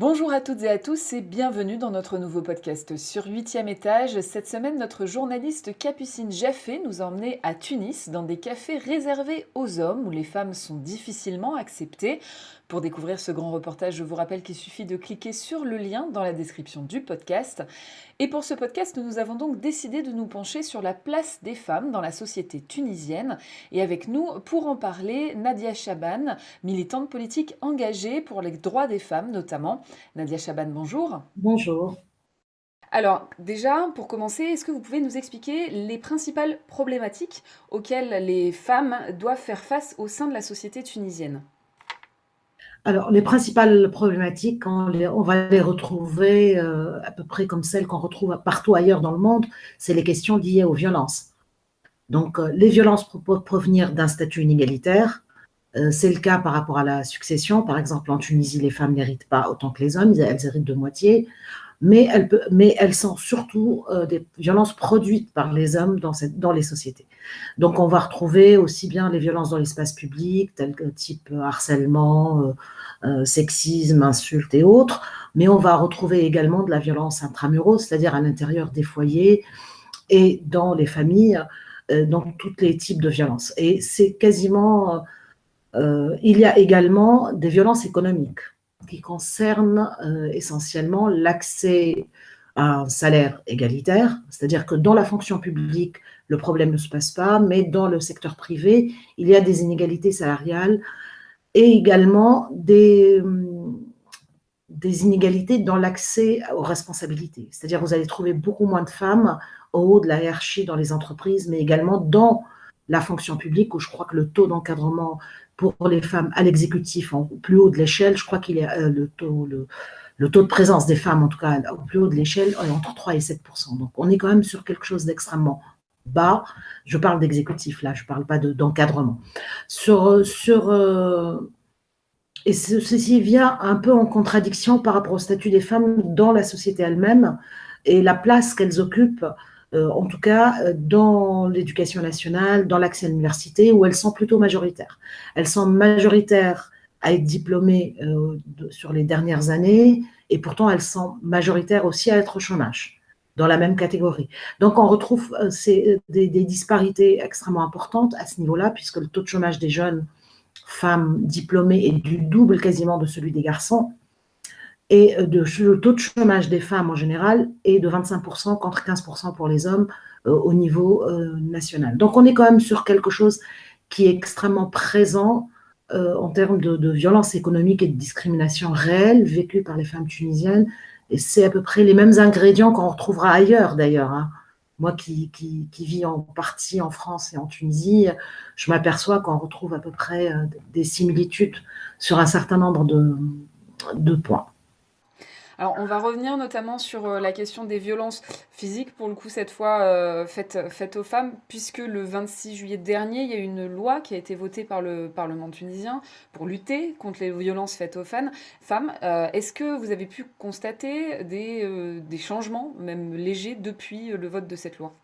Bonjour à toutes et à tous et bienvenue dans notre nouveau podcast sur 8e étage. Cette semaine, notre journaliste Capucine Jaffé nous a emmenés à Tunis dans des cafés réservés aux hommes où les femmes sont difficilement acceptées. Pour découvrir ce grand reportage, je vous rappelle qu'il suffit de cliquer sur le lien dans la description du podcast. Et pour ce podcast, nous avons donc décidé de nous pencher sur la place des femmes dans la société tunisienne. Et avec nous, pour en parler, Nadia Chaban, militante politique engagée pour les droits des femmes notamment. Nadia Chaban, bonjour. Bonjour. Alors déjà, pour commencer, est-ce que vous pouvez nous expliquer les principales problématiques auxquelles les femmes doivent faire face au sein de la société tunisienne? Alors, les principales problématiques, on va les retrouver à peu près comme celles qu'on retrouve partout ailleurs dans le monde, c'est les questions liées aux violences. Donc, les violences provenir d'un statut inégalitaire, c'est le cas par rapport à la succession. Par exemple, en Tunisie, les femmes n'héritent pas autant que les hommes, elles héritent de moitié. Mais elles sont surtout des violences produites par les hommes dans les sociétés. Donc, on va retrouver aussi bien les violences dans l'espace public, telles que type harcèlement, sexisme, insultes et autres, mais on va retrouver également de la violence intramuros, c'est-à-dire à l'intérieur des foyers et dans les familles, donc tous les types de violences. Et c'est quasiment il y a également des violences économiques qui concernent essentiellement l'accès à un salaire égalitaire, c'est-à-dire que dans la fonction publique, le problème ne se passe pas, mais dans le secteur privé, il y a des inégalités salariales et également des inégalités dans l'accès aux responsabilités. C'est-à-dire que vous allez trouver beaucoup moins de femmes au haut de la hiérarchie dans les entreprises, mais également dans la fonction publique, où je crois que le taux d'encadrement pour les femmes à l'exécutif, au plus haut de l'échelle, je crois qu'il est le taux de présence des femmes, en tout cas au plus haut de l'échelle, est entre 3 et 7%. Donc on est quand même sur quelque chose d'extrêmement bas. Je parle d'exécutif, là, je ne parle pas d'encadrement. Et ceci vient un peu en contradiction par rapport au statut des femmes dans la société elle-même et la place qu'elles occupent, en tout cas dans l'éducation nationale, dans l'accès à l'université, où elles sont plutôt majoritaires. Elles sont majoritaires à être diplômées sur les dernières années, et pourtant elles sont majoritaires aussi à être au chômage, dans la même catégorie. Donc on retrouve des disparités extrêmement importantes à ce niveau-là, puisque le taux de chômage des jeunes femmes diplômées est du double quasiment de celui des garçons. Et le taux de chômage des femmes en général est de 25% contre 15% pour les hommes au niveau national. Donc on est quand même sur quelque chose qui est extrêmement présent en termes de violence économique et de discrimination réelle vécue par les femmes tunisiennes. Et c'est à peu près les mêmes ingrédients qu'on retrouvera ailleurs d'ailleurs, hein. Moi qui vis en partie en France et en Tunisie, je m'aperçois qu'on retrouve à peu près des similitudes sur un certain nombre de points. Alors, on va revenir notamment sur la question des violences physiques, pour le coup, cette fois faites aux femmes, puisque le 26 juillet dernier, il y a une loi qui a été votée par le Parlement tunisien pour lutter contre les violences faites aux femmes. Est-ce que vous avez pu constater des changements, même légers, depuis le vote de cette loi?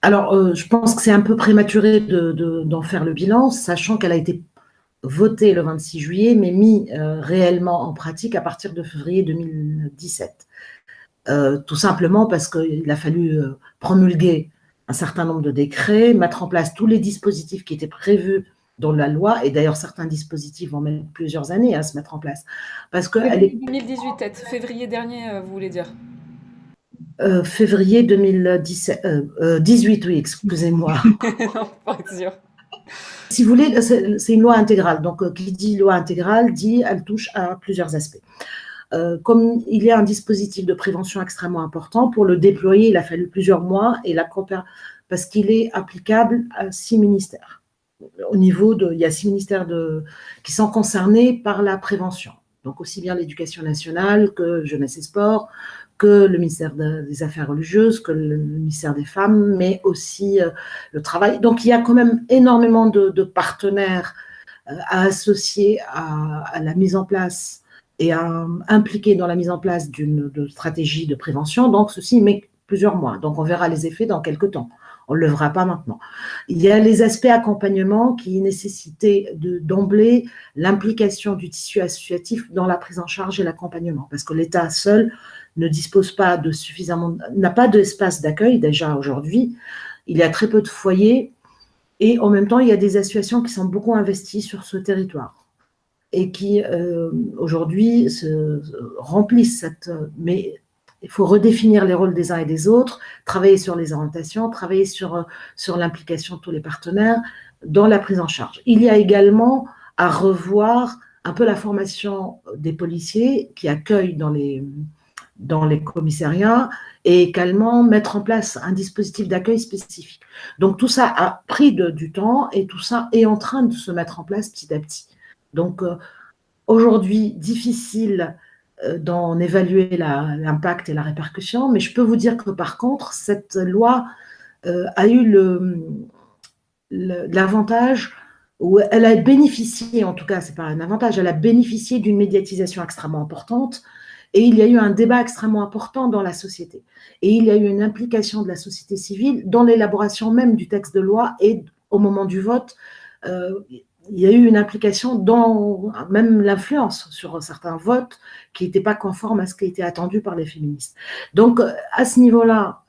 Alors, je pense que c'est un peu prématuré d'en faire le bilan, sachant qu'elle a été votée le 26 juillet, mais mise réellement en pratique à partir de février 2017. Tout simplement parce qu'il a fallu promulguer un certain nombre de décrets, mettre en place tous les dispositifs qui étaient prévus dans la loi, et d'ailleurs certains dispositifs vont mettre plusieurs années à se mettre en place. Parce qu'elle est 2018, peut-être. Février dernier, vous voulez dire? février 2017, 18, oui, excusez-moi. Non, pour être sûr. Si vous voulez, c'est une loi intégrale. Donc, qui dit loi intégrale, dit elle touche à plusieurs aspects. Comme il y a un dispositif de prévention extrêmement important, pour le déployer, il a fallu plusieurs mois parce qu'il est applicable à 6 ministères. Il y a 6 ministères qui sont concernés par la prévention. Donc aussi bien l'éducation nationale que jeunesse et sport, que le ministère des Affaires religieuses, que le ministère des Femmes, mais aussi le travail. Donc il y a quand même énormément de partenaires à associer à la mise en place et impliqué dans la mise en place d'une stratégie de prévention. Donc, ceci met plusieurs mois. Donc, on verra les effets dans quelques temps. On ne le fera pas maintenant. Il y a les aspects accompagnement qui nécessitaient d'emblée l'implication du tissu associatif dans la prise en charge et l'accompagnement, parce que l'État seul ne dispose pas de suffisamment, n'a pas d'espace d'accueil déjà aujourd'hui. Il y a très peu de foyers et en même temps, il y a des associations qui sont beaucoup investies sur ce territoire et qui aujourd'hui remplissent cette... Mais il faut redéfinir les rôles des uns et des autres, travailler sur les orientations, travailler sur l'implication de tous les partenaires dans la prise en charge. Il y a également à revoir un peu la formation des policiers qui accueillent dans les commissariats et également mettre en place un dispositif d'accueil spécifique. Donc tout ça a pris du temps et tout ça est en train de se mettre en place petit à petit. Donc aujourd'hui, difficile d'en évaluer l'impact et la répercussion, mais je peux vous dire que par contre, cette loi a eu l'avantage, ou elle a bénéficié, en tout cas, c'est pas un avantage, elle a bénéficié d'une médiatisation extrêmement importante et il y a eu un débat extrêmement important dans la société. Et il y a eu une implication de la société civile dans l'élaboration même du texte de loi et au moment du vote, il y a eu une implication dans même l'influence sur certains votes qui n'étaient pas conformes à ce qui était attendu par les féministes. Donc, à ce niveau-là,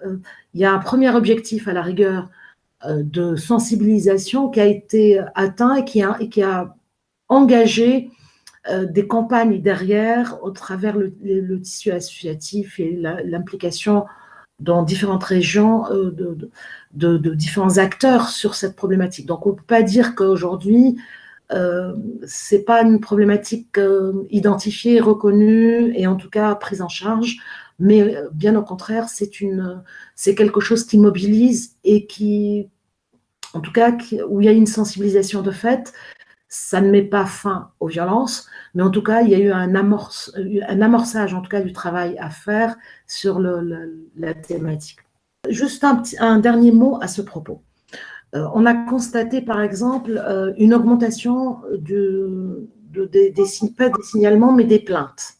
il y a un premier objectif à la rigueur de sensibilisation qui a été atteint et qui a engagé des campagnes derrière au travers le tissu associatif et l'implication dans différentes régions de différents acteurs sur cette problématique. Donc, on ne peut pas dire qu'aujourd'hui, ce n'est pas une problématique identifiée, reconnue et en tout cas prise en charge, mais bien au contraire, c'est quelque chose qui mobilise et qui, en tout cas, où il y a une sensibilisation de fait. Ça ne met pas fin aux violences, mais en tout cas, il y a eu un amorçage, en tout cas, du travail à faire sur la thématique. Juste un dernier mot à ce propos. On a constaté, par exemple, une augmentation pas des signalements, mais des plaintes.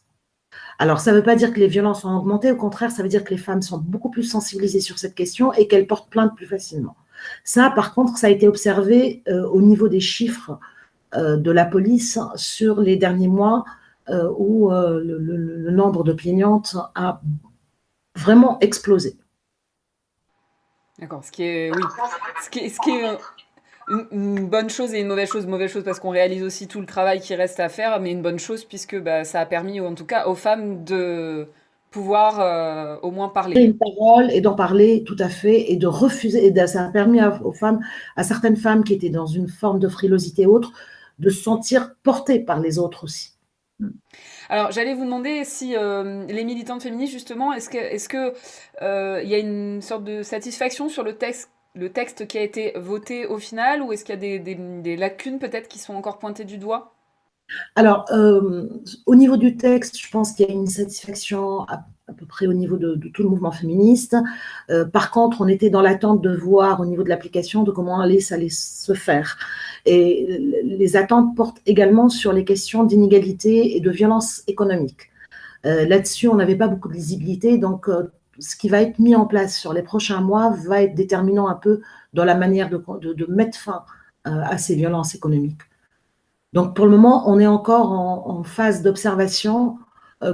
Alors, ça ne veut pas dire que les violences ont augmenté, au contraire, ça veut dire que les femmes sont beaucoup plus sensibilisées sur cette question et qu'elles portent plainte plus facilement. Ça, par contre, ça a été observé au niveau des chiffres de la police sur les derniers mois où le nombre de plaignantes a vraiment explosé. D'accord, ce qui est, oui, ce qui est une bonne chose et une mauvaise chose. Mauvaise chose parce qu'on réalise aussi tout le travail qui reste à faire, mais une bonne chose puisque bah, ça a permis, en tout cas, aux femmes de pouvoir au moins parler. Une parole et d'en parler tout à fait et de refuser. Et ça a permis aux femmes, à certaines femmes qui étaient dans une forme de frilosité autre, de se sentir portées par les autres aussi. Alors, j'allais vous demander si les militantes féministes, justement, est-ce que y a une sorte de satisfaction sur le texte qui a été voté au final, ou est-ce qu'il y a des lacunes peut-être qui sont encore pointées du doigt? Alors, au niveau du texte, je pense qu'il y a une satisfaction à peu près au niveau de tout le mouvement féministe. Par contre, on était dans l'attente de voir au niveau de l'application de comment ça allait se faire. Et les attentes portent également sur les questions d'inégalité et de violence économique. Là-dessus, on n'avait pas beaucoup de visibilité, donc ce qui va être mis en place sur les prochains mois va être déterminant un peu dans la manière de mettre fin à ces violences économiques. Donc, pour le moment, on est encore en phase d'observation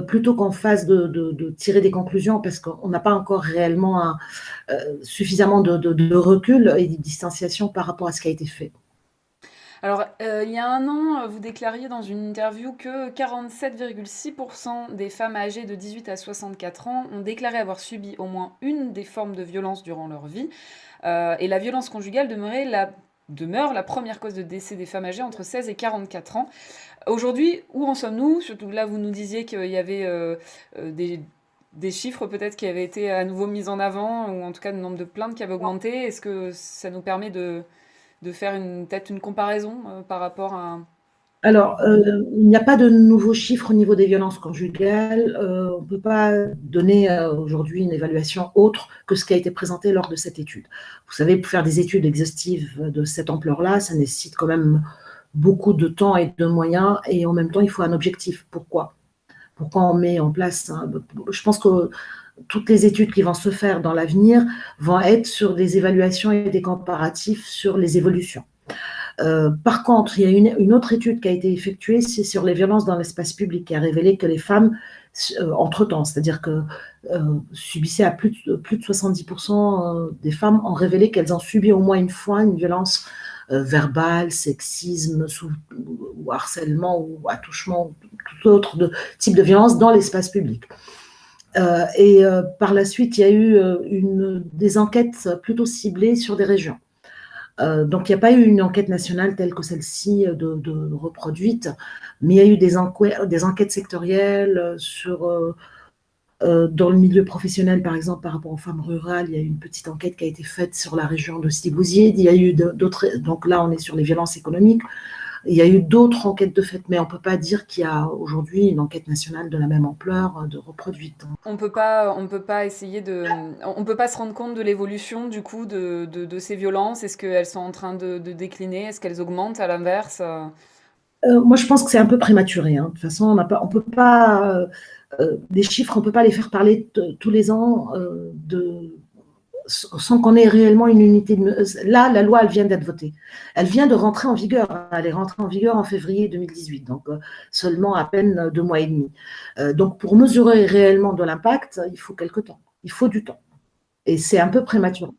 plutôt qu'en phase de tirer des conclusions parce qu'on n'a pas encore réellement suffisamment de recul et de distanciation par rapport à ce qui a été fait. Alors, il y a un an, vous déclariez dans une interview que 47,6% des femmes âgées de 18 à 64 ans ont déclaré avoir subi au moins une des formes de violence durant leur vie. Et la violence conjugale demeure la première cause de décès des femmes âgées entre 16 et 44 ans. Aujourd'hui, où en sommes-nous? Surtout là, vous nous disiez qu'il y avait des chiffres peut-être qui avaient été à nouveau mis en avant, ou en tout cas le nombre de plaintes qui avait augmenté. Est-ce que ça nous permet de faire peut-être une comparaison par rapport à... Alors, il n'y a pas de nouveaux chiffres au niveau des violences conjugales. On ne peut pas donner aujourd'hui une évaluation autre que ce qui a été présenté lors de cette étude. Vous savez, pour faire des études exhaustives de cette ampleur-là, ça nécessite quand même beaucoup de temps et de moyens, et en même temps, il faut un objectif. Pourquoi on met en place je pense que toutes les études qui vont se faire dans l'avenir vont être sur des évaluations et des comparatifs sur les évolutions. Par contre, il y a une autre étude qui a été effectuée, c'est sur les violences dans l'espace public, qui a révélé que les femmes, entre-temps, c'est-à-dire que subissaient à plus de 70% des femmes ont révélé qu'elles ont subi au moins une fois une violence verbale, sexisme, ou harcèlement, ou attouchement, ou tout autre type de violence dans l'espace public. Par la suite, il y a eu des enquêtes plutôt ciblées sur des régions. Donc, il n'y a pas eu une enquête nationale telle que celle-ci de reproduite, mais il y a eu des enquêtes sectorielles dans le milieu professionnel, par exemple, par rapport aux femmes rurales. Il y a eu une petite enquête qui a été faite sur la région de Sidi-Bouzid. Il y a eu d'autres, donc là, on est sur les violences économiques. Il y a eu d'autres enquêtes de fait, mais on ne peut pas dire qu'il y a aujourd'hui une enquête nationale de la même ampleur de reproduite. On peut pas essayer on peut pas se rendre compte de l'évolution du coup de ces violences. Est-ce qu'elles sont en train de décliner? Est-ce qu'elles augmentent à l'inverse? Moi, je pense que c'est un peu prématuré. De toute façon, on peut pas, des chiffres, on ne peut pas les faire parler tous les ans sans qu'on ait réellement une unité Là, la loi, elle vient d'être votée. Elle vient de rentrer en vigueur. Elle est rentrée en vigueur en février 2018, donc seulement à peine 2 mois et demi. Donc, pour mesurer réellement de l'impact, il faut quelque temps. Il faut du temps. Et c'est un peu prématuré.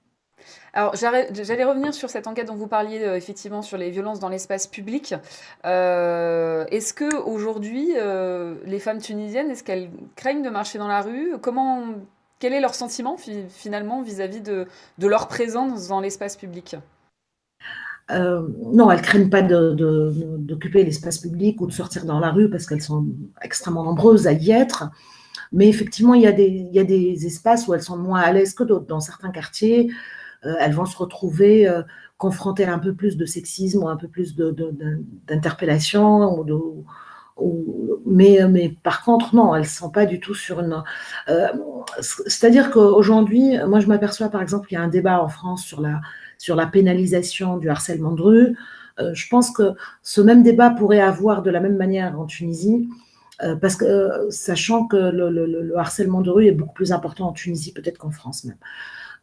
Alors, j'allais revenir sur cette enquête dont vous parliez, effectivement, sur les violences dans l'espace public. Est-ce que aujourd'hui, les femmes tunisiennes, est-ce qu'elles craignent de marcher dans la rue? Quel est leur sentiment finalement vis-à-vis de leur présence dans l'espace public? Non, elles ne craignent pas d'occuper l'espace public ou de sortir dans la rue parce qu'elles sont extrêmement nombreuses à y être. Mais effectivement, il y a des espaces où elles sont moins à l'aise que d'autres. Dans certains quartiers, elles vont se retrouver confrontées à un peu plus de sexisme ou un peu plus d'interpellation. Mais par contre, non, elles ne sont pas du tout sur une... c'est-à-dire qu'aujourd'hui, moi je m'aperçois par exemple qu'il y a un débat en France sur la pénalisation du harcèlement de rue. Je pense que ce même débat pourrait avoir de la même manière en Tunisie, parce que sachant que le harcèlement de rue est beaucoup plus important en Tunisie peut-être qu'en France même.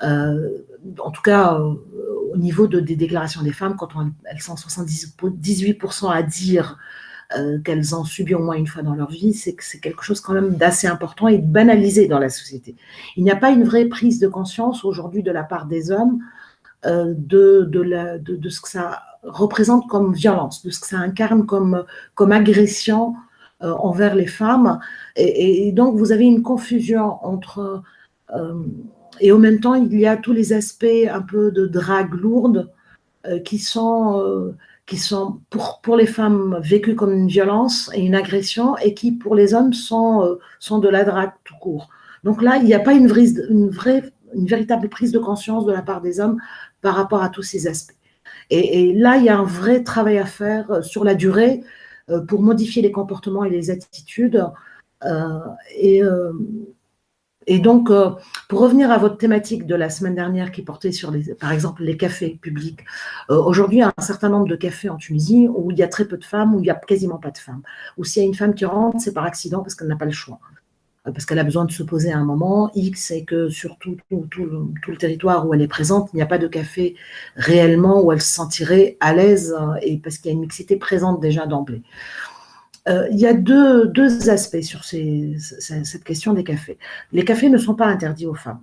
En tout cas, au niveau des déclarations des femmes, quand elles sont 78% à dire qu'elles ont subi au moins une fois dans leur vie, c'est que c'est quelque chose quand même d'assez important et de banalisé dans la société. Il n'y a pas une vraie prise de conscience aujourd'hui de la part des hommes de ce que ça représente comme violence, de ce que ça incarne comme agression envers les femmes. Et donc, vous avez une confusion entre... et en même temps, il y a tous les aspects un peu de drague lourde qui sont pour les femmes vécues comme une violence et une agression, et qui pour les hommes sont de la drague tout court. Donc là, il n'y a pas une véritable prise de conscience de la part des hommes par rapport à tous ces aspects. Et là, il y a un vrai travail à faire sur la durée pour modifier les comportements et les attitudes. Et donc, pour revenir à votre thématique de la semaine dernière qui portait sur, par exemple, les cafés publics, aujourd'hui, il y a un certain nombre de cafés en Tunisie où il y a très peu de femmes, où il n'y a quasiment pas de femmes. Ou s'il y a une femme qui rentre, c'est par accident parce qu'elle n'a pas le choix. Parce qu'elle a besoin de se poser à un moment X, et que sur tout le territoire où elle est présente, il n'y a pas de café réellement où elle se sentirait à l'aise, et parce qu'il y a une mixité présente déjà d'emblée. Il y a deux aspects sur cette question des cafés. Les cafés ne sont pas interdits aux femmes.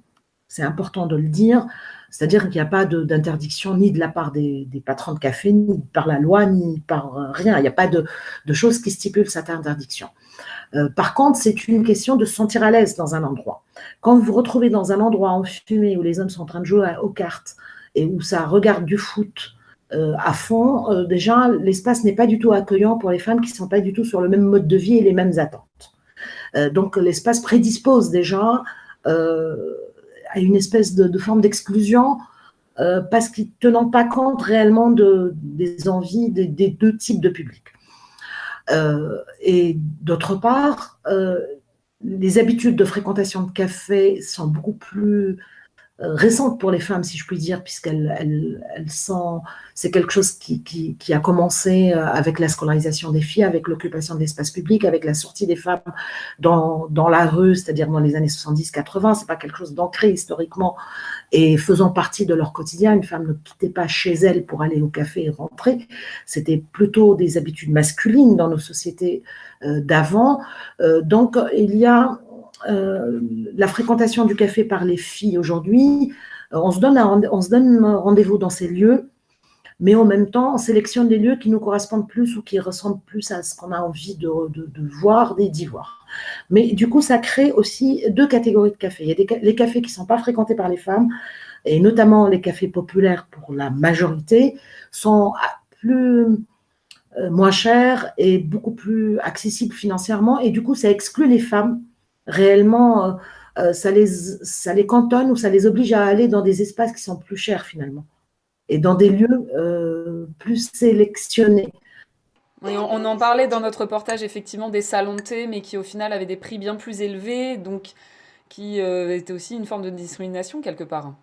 C'est important de le dire. C'est-à-dire qu'il n'y a pas d'interdiction ni de la part des patrons de café, ni par la loi, ni par rien. Il n'y a pas de choses qui stipulent cette interdiction. Par contre, c'est une question de se sentir à l'aise dans un endroit. Quand vous vous retrouvez dans un endroit enfumé où les hommes sont en train de jouer aux cartes et où ça regarde du foot à fond, déjà, l'espace n'est pas du tout accueillant pour les femmes qui ne sont pas du tout sur le même mode de vie et les mêmes attentes. Donc, l'espace prédispose déjà à une espèce de forme d'exclusion parce qu'ils ne tenant pas compte réellement des envies des deux types de publics. Et d'autre part, les habitudes de fréquentation de café sont beaucoup plus récente pour les femmes, si je puis dire, c'est quelque chose qui a commencé avec la scolarisation des filles, avec l'occupation de l'espace public, avec la sortie des femmes dans la rue, c'est-à-dire dans les années 70-80. C'est pas quelque chose d'ancré historiquement et faisant partie de leur quotidien. Une femme ne quittait pas chez elle pour aller au café et rentrer. C'était plutôt des habitudes masculines dans nos sociétés d'avant. Donc, il y a la fréquentation du café par les filles aujourd'hui. On se donne rendez-vous dans ces lieux, mais en même temps, on sélectionne des lieux qui nous correspondent plus ou qui ressemblent plus à ce qu'on a envie de voir et d'y voir. Mais du coup, ça crée aussi deux catégories de cafés. Il y a les cafés qui ne sont pas fréquentés par les femmes, et notamment les cafés populaires pour la majorité, sont plus moins chers et beaucoup plus accessibles financièrement. Et du coup, ça exclut les femmes réellement. Ça les cantonne ou ça les oblige à aller dans des espaces qui sont plus chers finalement et dans des lieux plus sélectionnés. Oui, on en parlait dans notre reportage effectivement des salons de thé, mais qui au final avaient des prix bien plus élevés, donc qui était aussi une forme de discrimination quelque part.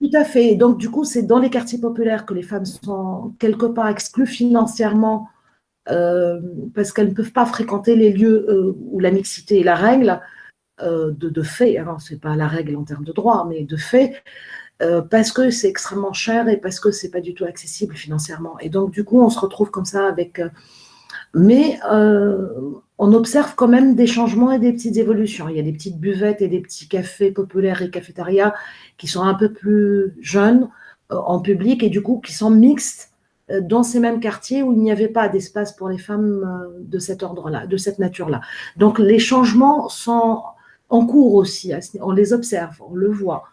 Tout à fait. Donc, du coup, c'est dans les quartiers populaires que les femmes sont quelque part exclues financièrement euh, parce qu'elles ne peuvent pas fréquenter les lieux où la mixité est la règle, de fait. Alors, ce n'est pas la règle en termes de droit, mais de fait, parce que c'est extrêmement cher et parce que ce n'est pas du tout accessible financièrement. Et donc, du coup, on se retrouve comme ça avec mais on observe quand même des changements et des petites évolutions. Il y a des petites buvettes et des petits cafés populaires et cafétérias qui sont un peu plus jeunes en public et du coup qui sont mixtes dans ces mêmes quartiers où il n'y avait pas d'espace pour les femmes de cet ordre-là, de cette nature-là. Donc les changements sont en cours aussi, on les observe, on le voit.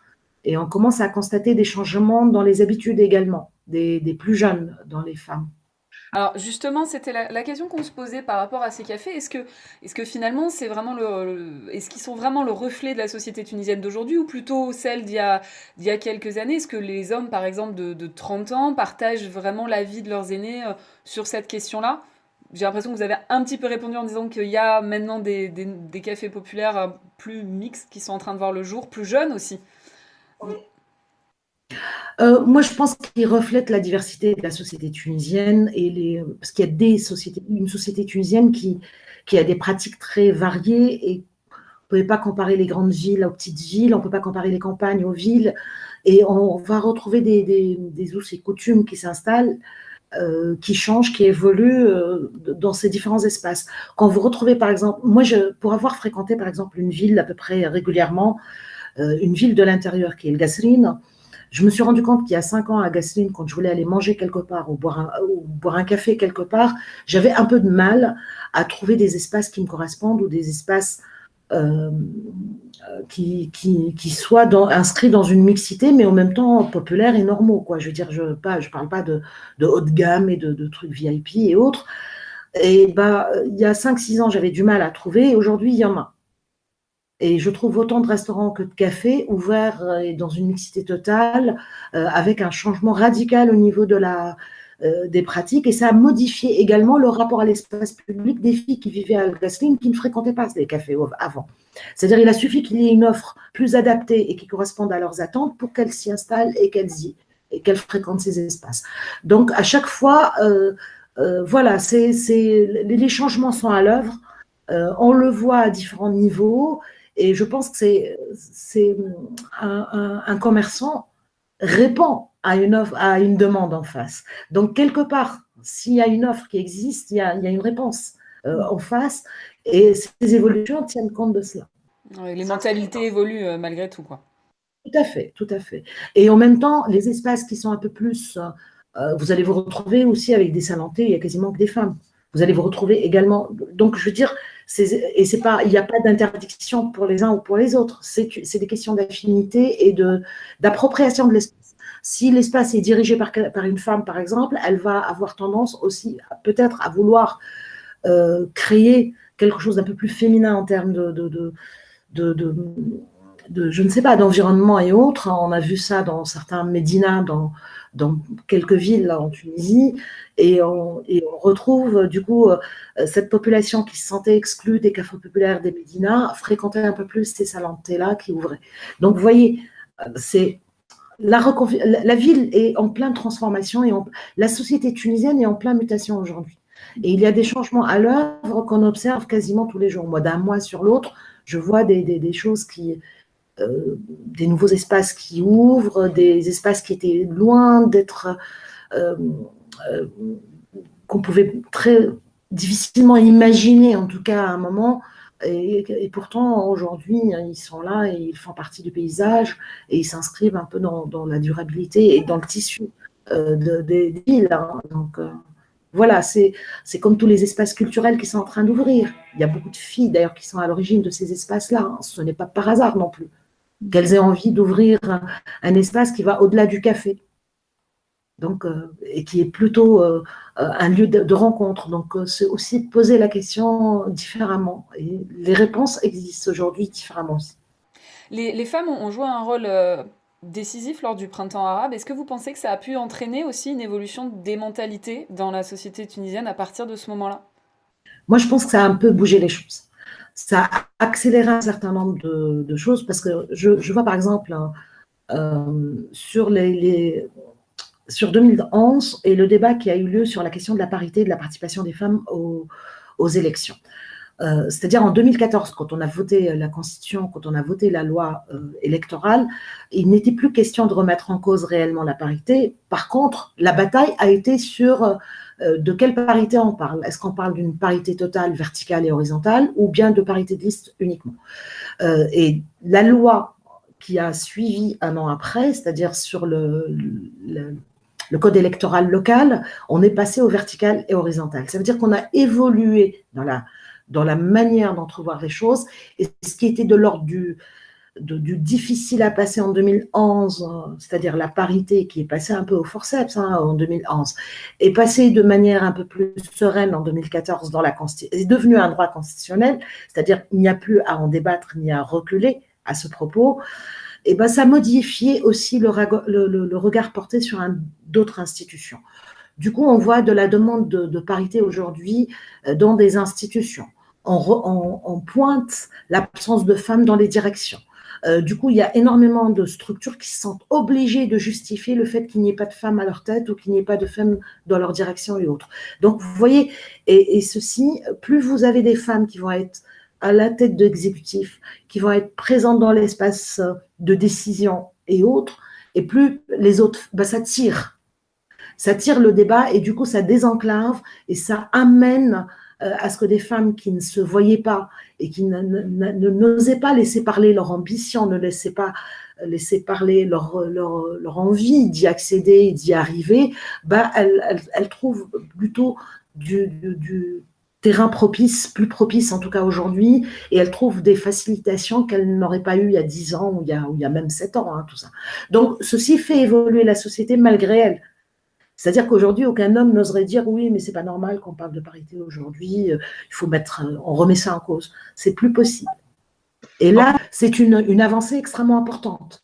Et on commence à constater des changements dans les habitudes également, des plus jeunes dans les femmes. Alors justement, c'était la question qu'on se posait par rapport à ces cafés. Est-ce que finalement, c'est vraiment est-ce qu'ils sont vraiment le reflet de la société tunisienne d'aujourd'hui ou plutôt celle d'il y a quelques années? Est-ce que les hommes, par exemple, de 30 ans, partagent vraiment l'avis de leurs aînés sur cette question-là? J'ai l'impression que vous avez un petit peu répondu en disant qu'il y a maintenant des cafés populaires plus mixtes qui sont en train de voir le jour, plus jeunes aussi. Moi, je pense qu'il reflète la diversité de la société tunisienne parce qu'il y a une société tunisienne qui a des pratiques très variées et on ne peut pas comparer les grandes villes aux petites villes, on ne peut pas comparer les campagnes aux villes et on va retrouver des us et coutumes qui s'installent, qui changent, qui évoluent dans ces différents espaces. Quand vous retrouvez par exemple, pour avoir fréquenté par exemple une ville à peu près régulièrement, une ville de l'intérieur qui est le Gasserine, je me suis rendu compte qu'il y a 5 ans à Gasserine, quand je voulais aller manger quelque part ou boire un café quelque part, j'avais un peu de mal à trouver des espaces qui me correspondent ou des espaces euh, qui soient inscrits dans une mixité, mais en même temps populaires et normaux, quoi. Je veux dire, je parle pas de haut de gamme et de trucs VIP et autres. Et bah, il y a 5-6 ans, j'avais du mal à trouver, et aujourd'hui, il y en a. Et je trouve autant de restaurants que de cafés ouverts et dans une mixité totale, avec un changement radical au niveau des pratiques. Et ça a modifié également le rapport à l'espace public des filles qui vivaient à Al-Ghaslin, qui ne fréquentaient pas les cafés avant. C'est-à-dire il a suffi qu'il y ait une offre plus adaptée et qui corresponde à leurs attentes pour qu'elles s'y installent et qu'elles fréquentent ces espaces. Donc à chaque fois, voilà, les changements sont à l'œuvre. On le voit à différents niveaux. Et je pense que c'est un commerçant répond à une demande en face. Donc, quelque part, s'il y a une offre qui existe, il y a une réponse en face. Et ces évolutions tiennent compte de cela. Ouais, les mentalités évoluent malgré tout, quoi. Tout à fait, tout à fait. Et en même temps, les espaces qui sont un peu plus... vous allez vous retrouver aussi avec des salantés, il n'y a quasiment que des femmes. Vous allez vous retrouver également... Donc, je veux dire, il n'y a pas d'interdiction pour les uns ou pour les autres. C'est des questions d'affinité et d'appropriation de l'espace. Si l'espace est dirigé par une femme, par exemple, elle va avoir tendance aussi peut-être à vouloir créer quelque chose d'un peu plus féminin en termes je ne sais pas, d'environnement et autres. On a vu ça dans certains médinas, dans quelques villes là, en Tunisie, et on retrouve du coup cette population qui se sentait exclue des cafés populaires des médinas fréquentait un peu plus ces salons de thé là qui ouvraient. Donc vous voyez, c'est la ville est en pleine transformation et la société tunisienne est en pleine mutation aujourd'hui. Et il y a des changements à l'œuvre qu'on observe quasiment tous les jours. Moi, d'un mois sur l'autre, je vois des choses des nouveaux espaces qui ouvrent, des espaces qui étaient loin d'être, euh, euh, qu'on pouvait très difficilement imaginer, en tout cas à un moment. Et pourtant, aujourd'hui, ils sont là et ils font partie du paysage et ils s'inscrivent un peu dans la durabilité et dans le tissu des villes. Hein. Donc, voilà, c'est comme tous les espaces culturels qui sont en train d'ouvrir. Il y a beaucoup de filles, d'ailleurs, qui sont à l'origine de ces espaces-là. Hein. Ce n'est pas par hasard non plus qu'elles aient envie d'ouvrir un espace qui va au-delà du café. Donc, et qui est plutôt un lieu de rencontre. Donc, c'est aussi poser la question différemment. Et les réponses existent aujourd'hui différemment aussi. Les femmes ont joué un rôle décisif lors du printemps arabe. Est-ce que vous pensez que ça a pu entraîner aussi une évolution des mentalités dans la société tunisienne à partir de ce moment-là? Moi, je pense que ça a un peu bougé les choses. Ça a accéléré un certain nombre de choses parce que je vois par exemple sur sur 2011 et le débat qui a eu lieu sur la question de la parité et de la participation des femmes aux élections. C'est-à-dire en 2014, quand on a voté la Constitution, quand on a voté la loi électorale, il n'était plus question de remettre en cause réellement la parité. Par contre, la bataille a été sur de quelle parité on parle. Est-ce qu'on parle d'une parité totale, verticale et horizontale, ou bien de parité de liste uniquement? Et la loi qui a suivi un an après, c'est-à-dire sur le code électoral local, on est passé au vertical et horizontal. Ça veut dire qu'on a évolué dans la manière d'entrevoir les choses. Et ce qui était de l'ordre du difficile à passer en 2011, c'est-à-dire la parité qui est passée un peu au forceps en 2011, est passée de manière un peu plus sereine en 2014 dans la Constitution, est devenu un droit constitutionnel, c'est-à-dire qu'il n'y a plus à en débattre ni à reculer à ce propos. Et ben, ça modifiait aussi le regard porté sur d'autres institutions. Du coup, on voit de la demande de parité aujourd'hui dans des institutions. On pointe l'absence de femmes dans les directions. Du coup, il y a énormément de structures qui se sentent obligées de justifier le fait qu'il n'y ait pas de femmes à leur tête ou qu'il n'y ait pas de femmes dans leur direction et autres. Donc, vous voyez, et ceci, plus vous avez des femmes qui vont être à la tête d'exécutifs, qui vont être présentes dans l'espace de décision et autres, et plus les autres, ben, ça tire le débat et du coup ça désenclave et ça amène à ce que des femmes qui ne se voyaient pas et qui n'osaient pas laisser parler leur ambition, ne laissaient pas laisser parler leur envie d'y accéder, d'y arriver, bah, elles trouvent plutôt du terrain propice, plus propice en tout cas aujourd'hui, et elles trouvent des facilitations qu'elles n'auraient pas eues il y a 10 ans ou il y a même 7 ans, hein, tout ça. Donc ceci fait évoluer la société malgré elles. C'est-à-dire qu'aujourd'hui, aucun homme n'oserait dire oui, mais c'est pas normal qu'on parle de parité aujourd'hui, il faut on remet ça en cause. C'est plus possible. Et là, c'est une avancée extrêmement importante.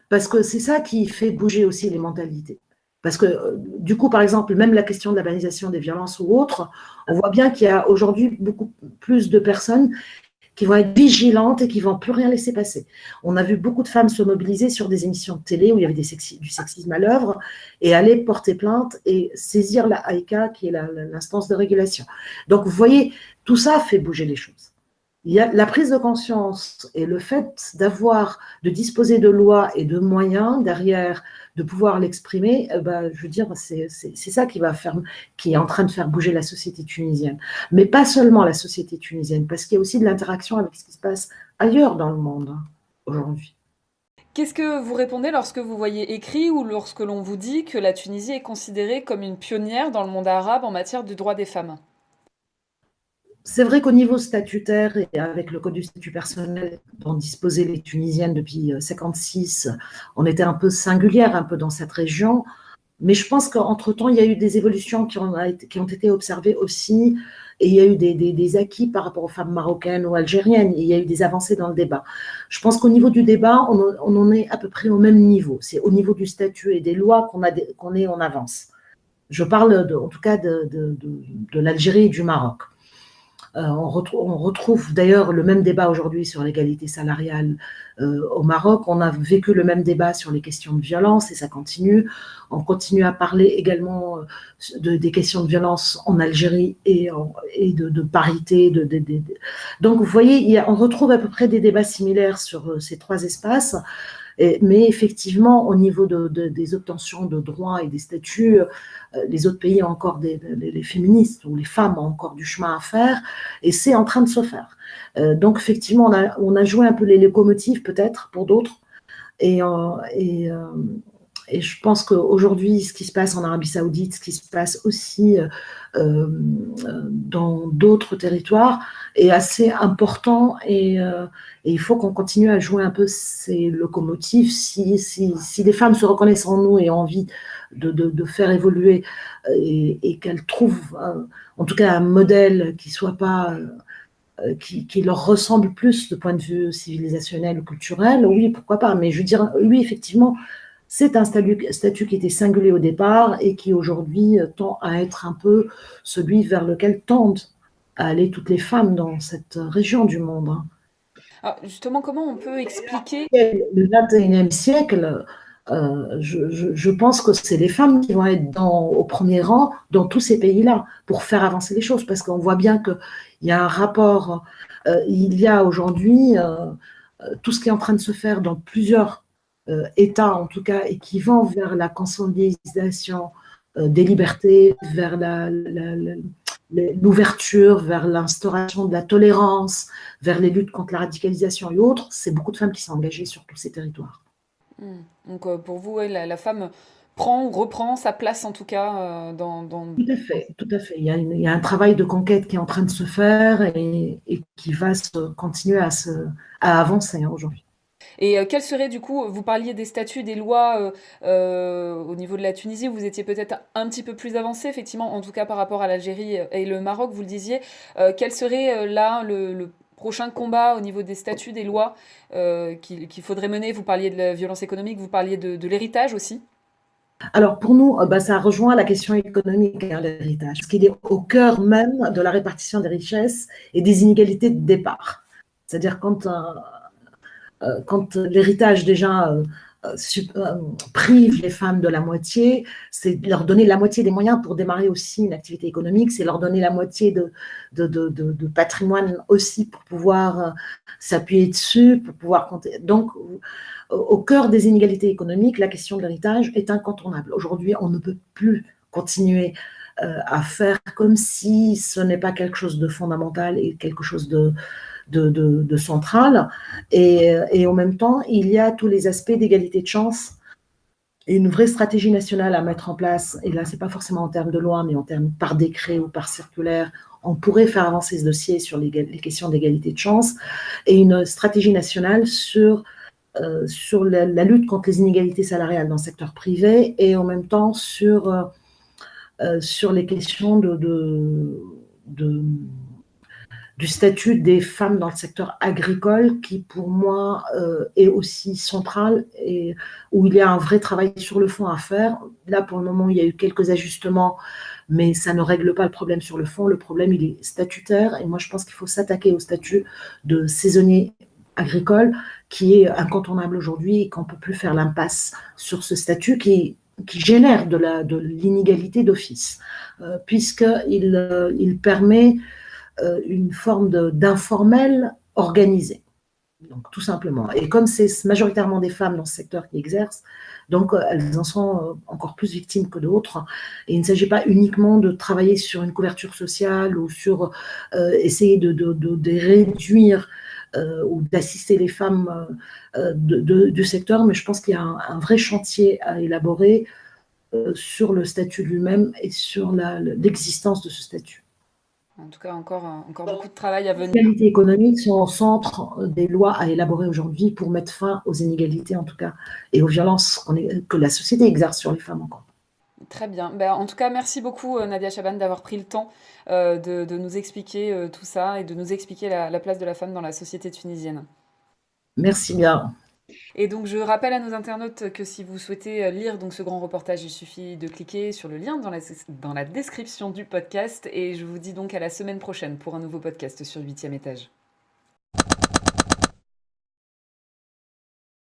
Parce que c'est ça qui fait bouger aussi les mentalités. Parce que du coup, par exemple, même la question de la banalisation des violences ou autres, on voit bien qu'il y a aujourd'hui beaucoup plus de personnes qui vont être vigilantes et qui ne vont plus rien laisser passer. On a vu beaucoup de femmes se mobiliser sur des émissions de télé où il y avait du sexisme à l'œuvre et aller porter plainte et saisir la AICA, qui est l'instance de régulation. Donc, vous voyez, tout ça fait bouger les choses. Il y a la prise de conscience et le fait de disposer de lois et de moyens derrière, de pouvoir l'exprimer, je veux dire, c'est ça qui est en train de faire bouger la société tunisienne. Mais pas seulement la société tunisienne, parce qu'il y a aussi de l'interaction avec ce qui se passe ailleurs dans le monde aujourd'hui. Qu'est-ce que vous répondez lorsque vous voyez écrit ou lorsque l'on vous dit que la Tunisie est considérée comme une pionnière dans le monde arabe en matière de droits des femmes? C'est vrai qu'au niveau statutaire et avec le code du statut personnel dont disposaient les Tunisiennes depuis 1956, on était un peu singulière, un peu dans cette région. Mais je pense qu'entre-temps, il y a eu des évolutions qui ont été observées aussi, et il y a eu des acquis par rapport aux femmes marocaines ou algériennes, et il y a eu des avancées dans le débat. Je pense qu'au niveau du débat, on en est à peu près au même niveau. C'est au niveau du statut et des lois qu'on est en avance. Je parle en tout cas de l'Algérie et du Maroc. On retrouve d'ailleurs le même débat aujourd'hui sur l'égalité salariale au Maroc. On a vécu le même débat sur les questions de violence et ça continue. On continue à parler également des questions de violence en Algérie et de parité. Donc, vous voyez, on retrouve à peu près des débats similaires sur ces trois espaces. Mais effectivement, au niveau des obtentions de droits et des statuts, les autres pays ont encore les féministes ou les femmes ont encore du chemin à faire et c'est en train de se faire. Donc effectivement, on a joué un peu les locomotives peut-être pour d'autres et, et je pense qu'aujourd'hui, ce qui se passe en Arabie Saoudite, ce qui se passe aussi dans d'autres territoires est assez important et il faut qu'on continue à jouer un peu ces locomotives. Si les femmes se reconnaissent en nous et ont envie de faire évoluer et qu'elles trouvent en tout cas un modèle qui soit pas qui leur ressemble plus de point de vue civilisationnel ou culturel, oui, pourquoi pas. Mais je veux dire, oui, effectivement, c'est un statut qui était singulier au départ et qui aujourd'hui tend à être un peu celui vers lequel tendent à aller toutes les femmes dans cette région du monde. Alors justement, comment on peut expliquer... Le 21e siècle, je pense que c'est les femmes qui vont être au premier rang dans tous ces pays-là pour faire avancer les choses, parce qu'on voit bien qu'il y a un rapport, il y a aujourd'hui tout ce qui est en train de se faire dans plusieurs États, en tout cas, et qui vont vers la consolidation des libertés, vers l'ouverture, vers l'instauration de la tolérance, vers les luttes contre la radicalisation et autres, c'est beaucoup de femmes qui sont engagées sur tous ces territoires. Donc pour vous, ouais, la femme prend ou reprend sa place en tout cas dans... Tout à fait, tout à fait. Il y a un travail de conquête qui est en train de se faire et qui va continuer à avancer aujourd'hui. Et quel serait du coup, vous parliez des statuts, des lois au niveau de la Tunisie, vous étiez peut-être un petit peu plus avancé, effectivement, en tout cas par rapport à l'Algérie et le Maroc, vous le disiez. Quel serait là le prochain combat au niveau des statuts, des lois qu'il faudrait mener? Vous parliez de la violence économique, vous parliez de l'héritage aussi. Alors pour nous, ça rejoint la question économique, hein, l'héritage, parce qu'il est au cœur même de la répartition des richesses et des inégalités de départ. C'est-à-dire quand l'héritage déjà prive les femmes de la moitié, c'est leur donner la moitié des moyens pour démarrer aussi une activité économique, c'est leur donner la moitié de patrimoine aussi pour pouvoir s'appuyer dessus, pour pouvoir compter. Donc, au cœur des inégalités économiques, la question de l'héritage est incontournable. Aujourd'hui, on ne peut plus continuer à faire comme si ce n'est pas quelque chose de fondamental et quelque chose de central. Et en même temps, il y a tous les aspects d'égalité de chance et une vraie stratégie nationale à mettre en place. Et là, ce n'est pas forcément en termes de loi, mais en termes par décret ou par circulaire. On pourrait faire avancer ce dossier sur les questions d'égalité de chance et une stratégie nationale sur la lutte contre les inégalités salariales dans le secteur privé et en même temps sur les questions du statut des femmes dans le secteur agricole qui, pour moi, est aussi central et où il y a un vrai travail sur le fond à faire. Là, pour le moment, il y a eu quelques ajustements, mais ça ne règle pas le problème sur le fond. Le problème, il est statutaire et moi, je pense qu'il faut s'attaquer au statut de saisonnier agricole qui est incontournable aujourd'hui et qu'on ne peut plus faire l'impasse sur ce statut qui génère de l'inégalité d'office, puisqu'il permet une forme d'informel organisé. Donc, tout simplement. Et comme c'est majoritairement des femmes dans ce secteur qui exercent, donc elles en sont encore plus victimes que d'autres. Et il ne s'agit pas uniquement de travailler sur une couverture sociale ou sur essayer de réduire ou d'assister les femmes du secteur, mais je pense qu'il y a un vrai chantier à élaborer sur le statut lui-même et sur l'existence de ce statut. En tout cas, encore beaucoup de travail à Les venir. inégalités économiques sont au centre des lois à élaborer aujourd'hui pour mettre fin aux inégalités, en tout cas, et aux violences que la société exerce sur les femmes encore. Très bien. Ben, en tout cas, merci beaucoup Nadia Chaban d'avoir pris le temps de nous expliquer tout ça et de nous expliquer la place de la femme dans la société tunisienne. Merci bien. Et donc, je rappelle à nos internautes que si vous souhaitez lire donc ce grand reportage, il suffit de cliquer sur le lien dans la description du podcast. Et je vous dis donc à la semaine prochaine pour un nouveau podcast sur 8e étage.